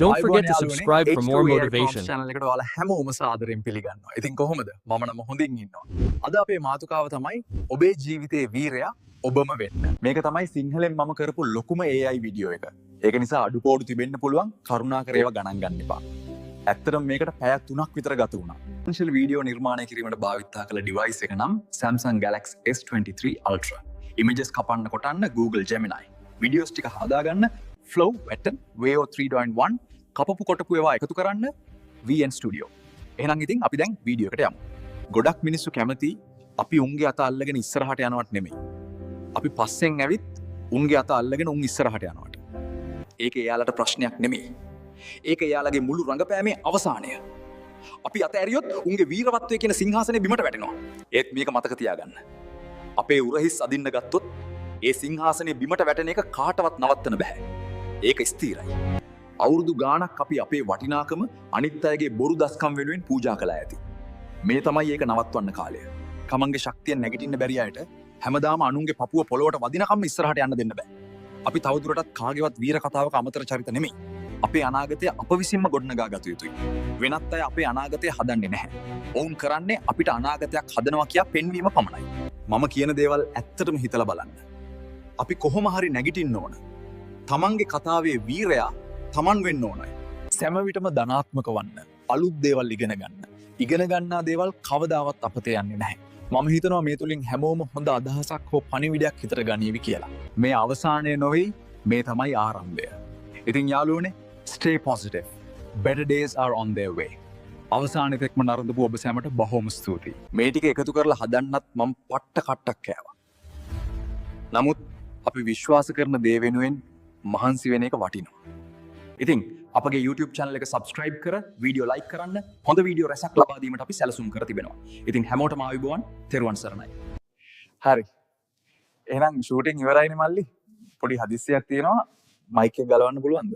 Don't forget to subscribe for more motivation. channel එකට ඔයාලා හැමෝම සාදරයෙන් පිළිගන්නවා. ඉතින් කොහොමද? මම නම් හොඳින් ඉන්නවා. අද අපේ මාතෘකාව තමයි ඔබේ ජීවිතයේ වීරයා ඔබම වෙන්න. මේක තමයි සිංහලෙන් මම කරපු ලොකුම AI වීඩියෝ එක. ඒක නිසා අඩුපාඩු තිබෙන්න පුළුවන්. කරුණාකර ඒවා ගණන් ගන්න එපා. ඇත්තටම මේකට පැය 3ක් විතර ගත වුණා. essential වීඩියෝ නිර්මාණය කිරීමට භාවිතා කළ device එක නම් Samsung Galaxy S23 Ultra. images කපන්න කොටන්න Google Gemini. videos ටික හදාගන්න Flow, Pattern, Veo 3.1 කපපු කොටපු ඒවා එකතු කරන්න VN Studio. එහෙනම් ඉතින් අපි දැන් වීඩියෝ එකට යමු. ගොඩක් මිනිස්සු කැමති අපි උන්ගේ අත අල්ලගෙන ඉස්සරහට යනවට නෙමෙයි. අපි පස්සෙන් ඇවිත් උන්ගේ අත අල්ලගෙන උන් ඉස්සරහට යනවට. ඒක එයාලට ප්‍රශ්නයක් නෙමෙයි. ඒක එයාලගේ මුළු රංගපෑමේ අවසානය. අපි අත ඇරියොත් උන්ගේ වීරවත්වය කියන සිංහාසනේ බිමට වැටෙනවා. ඒත් මේක මතක තියාගන්න. අපේ උරහිස් අදින්න ගත්තොත් ඒ සිංහාසනේ බිමට වැටෙන එක කාටවත් නවත්තන්න බෑ. ඒක ස්ථිරයි. අවුරුදු ගානක් අපි අපේ වටිනාකම අනිත් අයගේ බොරු දස්කම් වෙනුවෙන් පූජා කළා ඇති. මේ තමයි ඒක නවත්වන්න කාලය. කමංගේ ශක්තිය නැගිටින්න බැරි අයට හැමදාම අනුන්ගේ පපුව පොළොවට වදිනකම් ඉස්සරහට යන්න දෙන්න බෑ. අපි තවදුරටත් කාගේවත් වීර කතාවක අමතර චරිත නෙමෙයි. අපේ අනාගතය අප විසින්ම ගොඩනගා ගත යුතුයි. වෙනත් අය අපේ අනාගතය හදන්නේ නැහැ. ඔවුන් කරන්නේ අපිට අනාගතයක් හදනවා කියා පෙන්වීම පමණයි. මම කියන දේවල් ඇත්තටම හිතලා බලන්න. අපි කොහොම හරි නැගිටින්න ඕන. තමන්ගේ කතාවේ වීරයා තමන් වෙන්න ඕනයි. සෑම විටම ධනාත්මක වන්න. අලුත් දේවල් ඉගෙන ගන්න. ඉගෙන ගන්නා දේවල් කවදාවත් අපතේ යන්නේ නැහැ. මම හිතනවා මේ තුලින් හැමෝම හොඳ අදහසක් හෝ පණිවිඩයක් හිතට ගනීවි කියලා. මේ අවසානය නොවේ, මේ තමයි ආරම්භය. ඉතින් යාළුවනේ, stay positive. Better days are on their way. අවසානයේ තෙක්ම නරඹපු ඔබ සැමට බොහොම ස්තුතියි. මේ ටික එකතු කරලා හදන්නත් මම පට්ට කට්ටක් කෑවා. නමුත් අපි විශ්වාස කරන දේ වෙනුවෙන් මහන්සි වෙන එක වටිනවා. ඉතින් අපගේ YouTube channel එක subscribe කර වීඩියෝ like කරන්න, හොඳ වීඩියෝ රැසක් ලබා දීමට අපි සැලසුම් කර තිබෙනවා. ඉතින් හැමෝටම ආයුබෝවන්, තෙරුවන් සරණයි. හරි. එහෙනම් shooting ඉවරයිනේ මල්ලි. පොඩි හදිස්සියක් තියෙනවා. mic එක ගලවන්න පුළුවන්ද?